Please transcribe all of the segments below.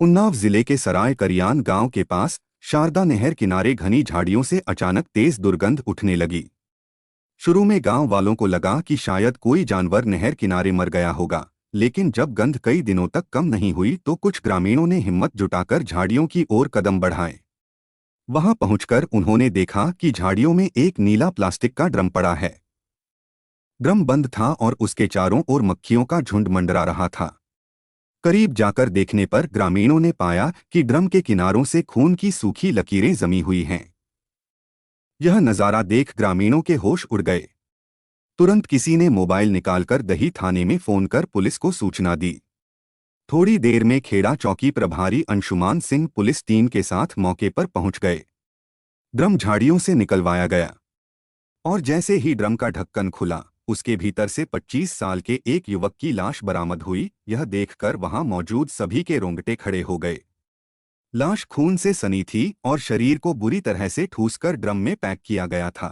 उन्नाव जिले के सराय करियान गांव के पास शारदा नहर किनारे घनी झाड़ियों से अचानक तेज दुर्गंध उठने लगी। शुरू में गांव वालों को लगा कि शायद कोई जानवर नहर किनारे मर गया होगा, लेकिन जब गंध कई दिनों तक कम नहीं हुई तो कुछ ग्रामीणों ने हिम्मत जुटाकर झाड़ियों की ओर कदम बढ़ाए। वहां पहुंचकर उन्होंने देखा कि झाड़ियों में एक नीला प्लास्टिक का ड्रम पड़ा है। ड्रम बंद था और उसके चारों ओर मक्खियों का झुंड मंडरा रहा था। करीब जाकर देखने पर ग्रामीणों ने पाया कि ड्रम के किनारों से खून की सूखी लकीरें जमी हुई हैं। यह नज़ारा देख ग्रामीणों के होश उड़ गए। तुरंत किसी ने मोबाइल निकालकर दही थाने में फोन कर पुलिस को सूचना दी। थोड़ी देर में खेड़ा चौकी प्रभारी अंशुमान सिंह पुलिस टीम के साथ मौके पर पहुंच गए। ड्रम झाड़ियों से निकलवाया गया और जैसे ही ड्रम का ढक्कन खुला, उसके भीतर से 25 साल के एक युवक की लाश बरामद हुई। यह देखकर वहां मौजूद सभी के रोंगटे खड़े हो गए। लाश खून से सनी थी और शरीर को बुरी तरह से ठूसकर ड्रम में पैक किया गया था।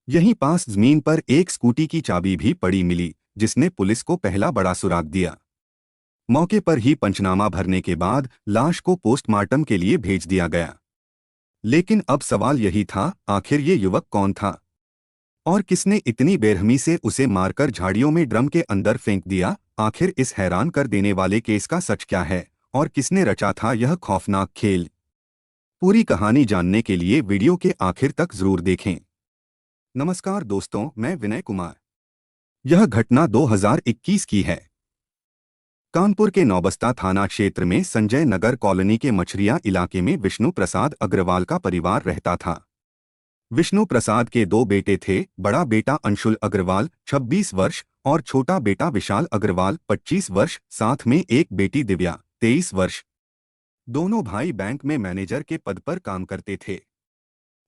यहीं पास जमीन पर एक स्कूटी की चाबी भी पड़ी मिली, जिसने पुलिस को पहला बड़ा सुराग दिया। मौके पर ही पंचनामा भरने के बाद लाश को पोस्टमार्टम के लिए भेज दिया गया। लेकिन अब सवाल यही था, आखिर ये युवक कौन था और किसने इतनी बेरहमी से उसे मारकर झाड़ियों में ड्रम के अंदर फेंक दिया। आखिर इस हैरान कर देने वाले केस का सच क्या है और किसने रचा था यह खौफनाक खेल? पूरी कहानी जानने के लिए वीडियो के आखिर तक जरूर देखें। नमस्कार दोस्तों, मैं विनय कुमार। यह घटना 2021 की है। कानपुर के नौबस्ता थाना क्षेत्र में संजय नगर कॉलोनी के मछरिया इलाके में विष्णु प्रसाद अग्रवाल का परिवार रहता था। विष्णु प्रसाद के दो बेटे थे। बड़ा बेटा अंशुल अग्रवाल 26 वर्ष और छोटा बेटा विशाल अग्रवाल 25 वर्ष, साथ में एक बेटी दिव्या 23 वर्ष। दोनों भाई बैंक में मैनेजर के पद पर काम करते थे।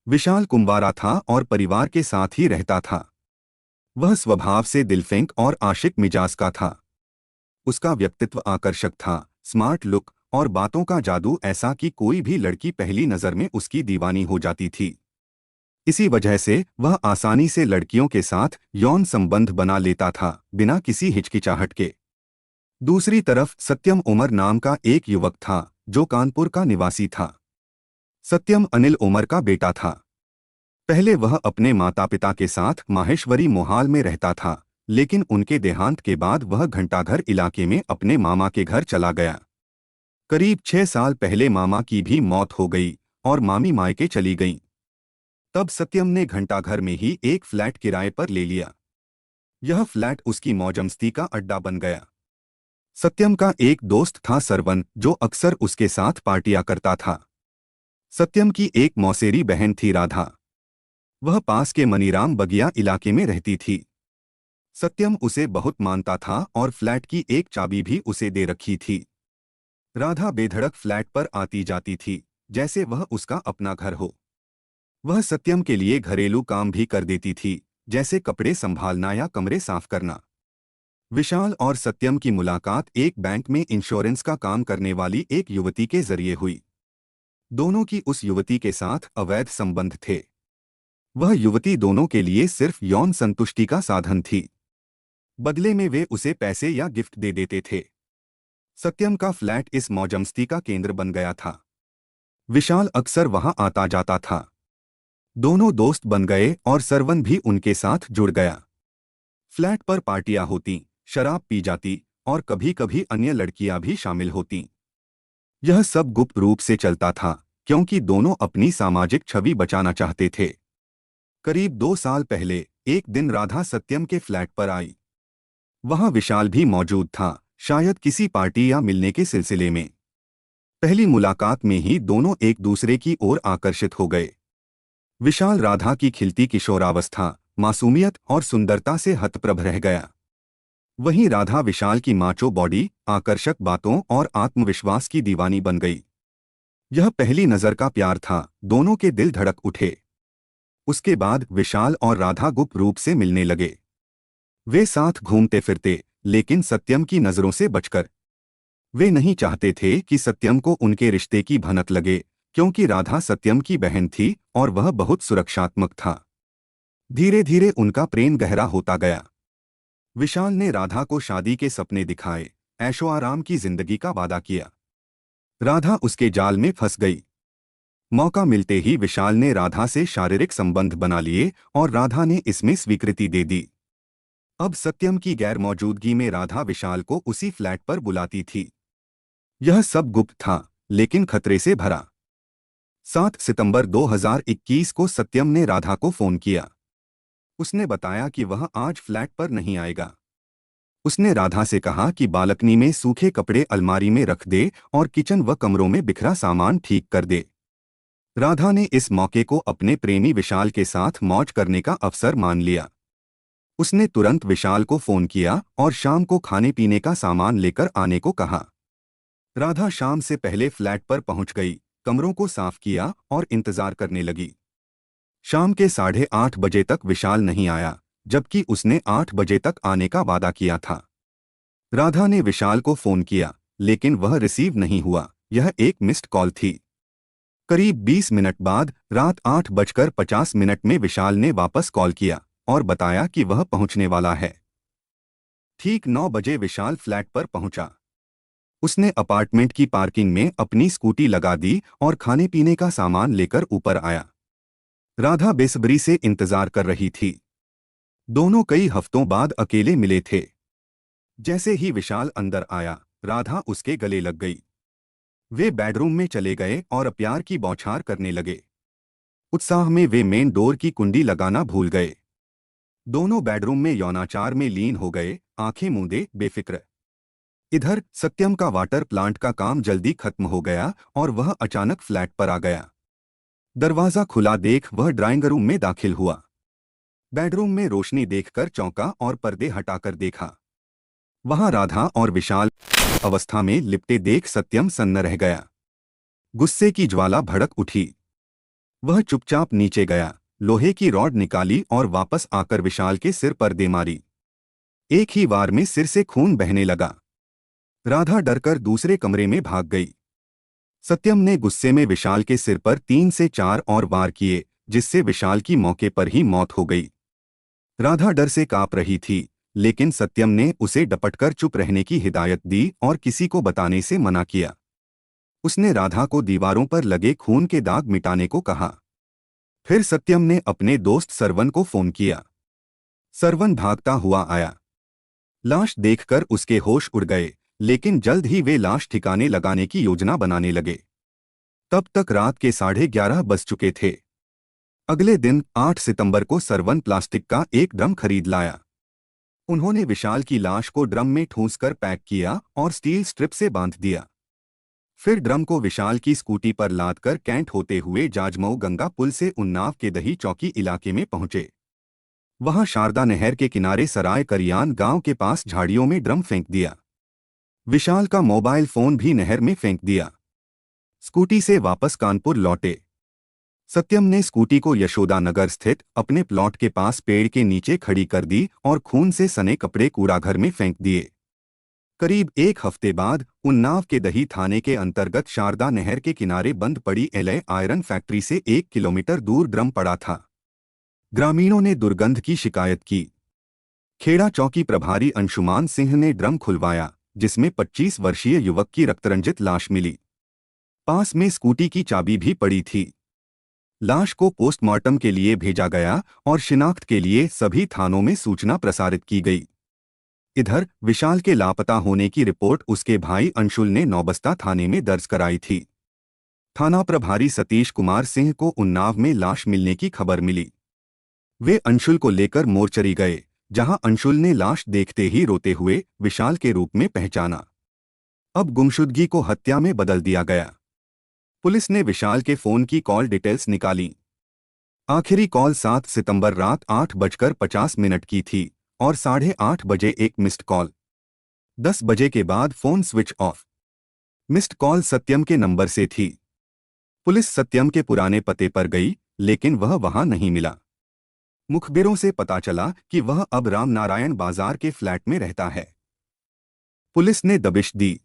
विशाल कुंवारा था और परिवार के साथ ही रहता था। वह स्वभाव से दिलफेंक और आशिक मिजाज का था। उसका व्यक्तित्व आकर्षक था, स्मार्ट लुक और बातों का जादू ऐसा कि कोई भी लड़की पहली नजर में उसकी दीवानी हो जाती थी। इसी वजह से वह आसानी से लड़कियों के साथ यौन संबंध बना लेता था, बिना किसी हिचकिचाहट के। दूसरी तरफ सत्यम उमर नाम का एक युवक था, जो कानपुर का निवासी था। सत्यम अनिल उमर का बेटा था। पहले वह अपने माता पिता के साथ माहेश्वरी मोहाल में रहता था, लेकिन उनके देहांत के बाद वह घंटाघर इलाके में अपने मामा के घर चला गया। करीब 6 साल पहले मामा की भी मौत हो गई और मामी मायके चली गईं। तब सत्यम ने घंटाघर में ही एक फ्लैट किराए पर ले लिया। यह फ्लैट उसकी मौजमस्ती का अड्डा बन गया। सत्यम का एक दोस्त था सरवन, जो अक्सर उसके साथ पार्टियां करता था। सत्यम की एक मौसेरी बहन थी राधा। वह पास के मनीराम बगिया इलाके में रहती थी। सत्यम उसे बहुत मानता था और फ्लैट की एक चाबी भी उसे दे रखी थी। राधा बेधड़क फ्लैट पर आती जाती थी, जैसे वह उसका अपना घर हो। वह सत्यम के लिए घरेलू काम भी कर देती थी, जैसे कपड़े संभालना या कमरे साफ करना। विशाल और सत्यम की मुलाकात एक बैंक में इंश्योरेंस का काम करने वाली एक युवती के जरिए हुई। दोनों की उस युवती के साथ अवैध संबंध थे। वह युवती दोनों के लिए सिर्फ यौन संतुष्टि का साधन थी। बदले में वे उसे पैसे या गिफ्ट दे देते थे। सत्यम का फ्लैट इस मौजमस्ती का केंद्र बन गया था। विशाल अक्सर वहां आता जाता था। दोनों दोस्त बन गए और सरवन भी उनके साथ जुड़ गया। फ्लैट पर पार्टियां होती, शराब पी जाती और कभी कभी अन्य लड़कियां भी शामिल होतीं। यह सब गुप्त रूप से चलता था, क्योंकि दोनों अपनी सामाजिक छवि बचाना चाहते थे। करीब 2 साल पहले एक दिन राधा सत्यम के फ्लैट पर आई। वहां विशाल भी मौजूद था, शायद किसी पार्टी या मिलने के सिलसिले में। पहली मुलाकात में ही दोनों एक दूसरे की ओर आकर्षित हो गए। विशाल राधा की खिलती किशोरावस्था, मासूमियत और सुंदरता से हतप्रभ रह गया। वहीं राधा विशाल की माचो बॉडी, आकर्षक बातों और आत्मविश्वास की दीवानी बन गई। यह पहली नजर का प्यार था, दोनों के दिल धड़क उठे। उसके बाद विशाल और राधा गुप्त रूप से मिलने लगे। वे साथ घूमते फिरते, लेकिन सत्यम की नजरों से बचकर। वे नहीं चाहते थे कि सत्यम को उनके रिश्ते की भनक लगे, क्योंकि राधा सत्यम की बहन थी और वह बहुत सुरक्षात्मक था। धीरे धीरे उनका प्रेम गहरा होता गया। विशाल ने राधा को शादी के सपने दिखाए, ऐशो आराम की जिंदगी का वादा किया। राधा उसके जाल में फंस गई। मौका मिलते ही विशाल ने राधा से शारीरिक संबंध बना लिए और राधा ने इसमें स्वीकृति दे दी। अब सत्यम की गैर मौजूदगी में राधा विशाल को उसी फ्लैट पर बुलाती थी। यह सब गुप्त था, लेकिन खतरे से भरा। 7 सितंबर 2021 को सत्यम ने राधा को फोन किया। उसने बताया कि वह आज फ्लैट पर नहीं आएगा। उसने राधा से कहा कि बालकनी में सूखे कपड़े अलमारी में रख दे और किचन व कमरों में बिखरा सामान ठीक कर दे। राधा ने इस मौके को अपने प्रेमी विशाल के साथ मौज करने का अवसर मान लिया। उसने तुरंत विशाल को फोन किया और शाम को खाने पीने का सामान लेकर आने को कहा। राधा शाम से पहले फ्लैट पर पहुंच गई, कमरों को साफ किया और इंतजार करने लगी। शाम के 8:30 बजे तक विशाल नहीं आया, जबकि उसने 8 बजे तक आने का वादा किया था। राधा ने विशाल को फोन किया, लेकिन वह रिसीव नहीं हुआ। यह एक मिस्ड कॉल थी। करीब 20 मिनट बाद रात 8:50 में विशाल ने वापस कॉल किया और बताया कि वह पहुंचने वाला है। ठीक 9 बजे विशाल फ्लैट पर पहुंचा। उसने अपार्टमेंट की पार्किंग में अपनी स्कूटी लगा दी और खाने पीने का सामान लेकर ऊपर आया। राधा बेसब्री से इंतजार कर रही थी। दोनों कई हफ्तों बाद अकेले मिले थे। जैसे ही विशाल अंदर आया, राधा उसके गले लग गई। वे बेडरूम में चले गए और प्यार की बौछार करने लगे। उत्साह में वे मेन डोर की कुंडी लगाना भूल गए। दोनों बेडरूम में यौनाचार में लीन हो गए, आंखें मूंदे बेफिक्र। इधर सत्यम का वाटर प्लांट का काम जल्दी खत्म हो गया और वह अचानक फ्लैट पर आ गया। दरवाजा खुला देख वह ड्राइंग रूम में दाखिल हुआ। बेडरूम में रोशनी देखकर चौंका और पर्दे हटाकर देखा। वहां राधा और विशाल अवस्था में लिपटे देख सत्यम सन्न रह गया। गुस्से की ज्वाला भड़क उठी। वह चुपचाप नीचे गया, लोहे की रॉड निकाली और वापस आकर विशाल के सिर पर दे मारी। एक ही वार में सिर से खून बहने लगा। राधा डरकर दूसरे कमरे में भाग गई। सत्यम ने गुस्से में विशाल के सिर पर 3 से 4 और वार किए, जिससे विशाल की मौके पर ही मौत हो गई। राधा डर से कांप रही थी, लेकिन सत्यम ने उसे डपटकर चुप रहने की हिदायत दी और किसी को बताने से मना किया। उसने राधा को दीवारों पर लगे खून के दाग मिटाने को कहा। फिर सत्यम ने अपने दोस्त सरवन को फोन किया। सरवन भागता हुआ आया। लाश देखकर उसके होश उड़ गए, लेकिन जल्द ही वे लाश ठिकाने लगाने की योजना बनाने लगे। तब तक रात के 11:30 बज चुके थे। अगले दिन 8 सितंबर को सरवन प्लास्टिक का एक ड्रम खरीद लाया। उन्होंने विशाल की लाश को ड्रम में ठूंसकर पैक किया और स्टील स्ट्रिप से बांध दिया। फिर ड्रम को विशाल की स्कूटी पर लादकर कैंट होते हुए जाजमऊ गंगा पुल से उन्नाव के दही चौकी इलाके में पहुंचे। वहां शारदा नहर के किनारे सराय करियान गांव के पास झाड़ियों में ड्रम फेंक दिया। विशाल का मोबाइल फोन भी नहर में फेंक दिया। स्कूटी से वापस कानपुर लौटे। सत्यम ने स्कूटी को यशोदा नगर स्थित अपने प्लॉट के पास पेड़ के नीचे खड़ी कर दी और खून से सने कपड़े कूड़ाघर में फेंक दिए। करीब एक हफ्ते बाद उन्नाव के दही थाने के अंतर्गत शारदा नहर के किनारे बंद पड़ी एलए आयरन फैक्ट्री से 1 किलोमीटर दूर ड्रम पड़ा था। ग्रामीणों ने दुर्गंध की शिकायत की। खेड़ा चौकी प्रभारी अंशुमान सिंह ने ड्रम खुलवाया, जिसमें 25 वर्षीय युवक की रक्तरंजित लाश मिली। पास में स्कूटी की चाबी भी पड़ी थी। लाश को पोस्टमार्टम के लिए भेजा गया और शिनाख्त के लिए सभी थानों में सूचना प्रसारित की गई। इधर विशाल के लापता होने की रिपोर्ट उसके भाई अंशुल ने नौबस्ता थाने में दर्ज कराई थी। थाना प्रभारी सतीश कुमार सिंह को उन्नाव में लाश मिलने की खबर मिली। वे अंशुल को लेकर मोर्चरी गए, जहां अंशुल ने लाश देखते ही रोते हुए विशाल के रूप में पहचाना। अब गुमशुदगी को हत्या में बदल दिया गया। पुलिस ने विशाल के फोन की कॉल डिटेल्स निकाली। आखिरी कॉल 7 सितंबर रात 8:50 की थी और 8:30 बजे एक मिस्ड कॉल। 10 बजे के बाद phone switch off. Missed call Satyam के नंबर से थी। पुलिस सत्यम के पुराने पते पर गई, लेकिन वह वहां नहीं मिला। मुखबिरों से पता चला कि वह अब रामनारायण बाजार के फ्लैट में रहता है। पुलिस ने दबिश दी।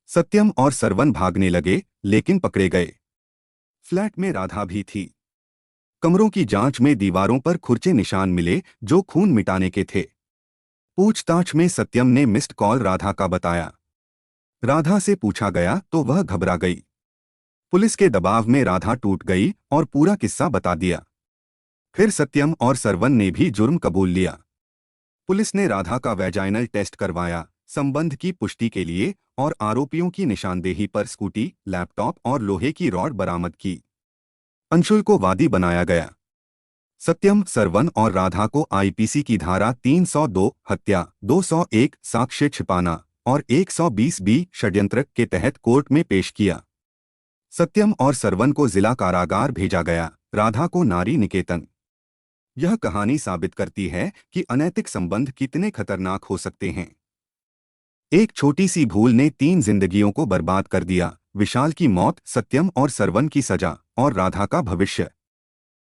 सत्यम और सरवन भागने लगे, लेकिन पकड़े गए। फ्लैट में राधा भी थी। कमरों की जांच में दीवारों पर खुरचे निशान मिले, जो खून मिटाने के थे। पूछताछ में सत्यम ने मिस्ड कॉल राधा का बताया। राधा से पूछा गया तो वह घबरा गई। पुलिस के दबाव में राधा टूट गई और पूरा किस्सा बता दिया। फिर सत्यम और सरवन ने भी जुर्म कबूल लिया। पुलिस ने राधा का वैजाइनल टेस्ट करवाया संबंध की पुष्टि के लिए और आरोपियों की निशानदेही पर स्कूटी, लैपटॉप और लोहे की रॉड बरामद की। अंशुल को वादी बनाया गया। सत्यम, सरवन और राधा को आईपीसी की धारा 302 हत्या, 201 साक्ष्य छिपाना और 120 बी षड्यंत्र के तहत कोर्ट में पेश किया। सत्यम और सरवन को जिला कारागार भेजा गया, राधा को नारी निकेतन। यह कहानी साबित करती है कि अनैतिक संबंध कितने खतरनाक हो सकते हैं। एक छोटी सी भूल ने 3 जिंदगियों को बर्बाद कर दिया। विशाल की मौत, सत्यम और सरवन की सजा और राधा का भविष्य।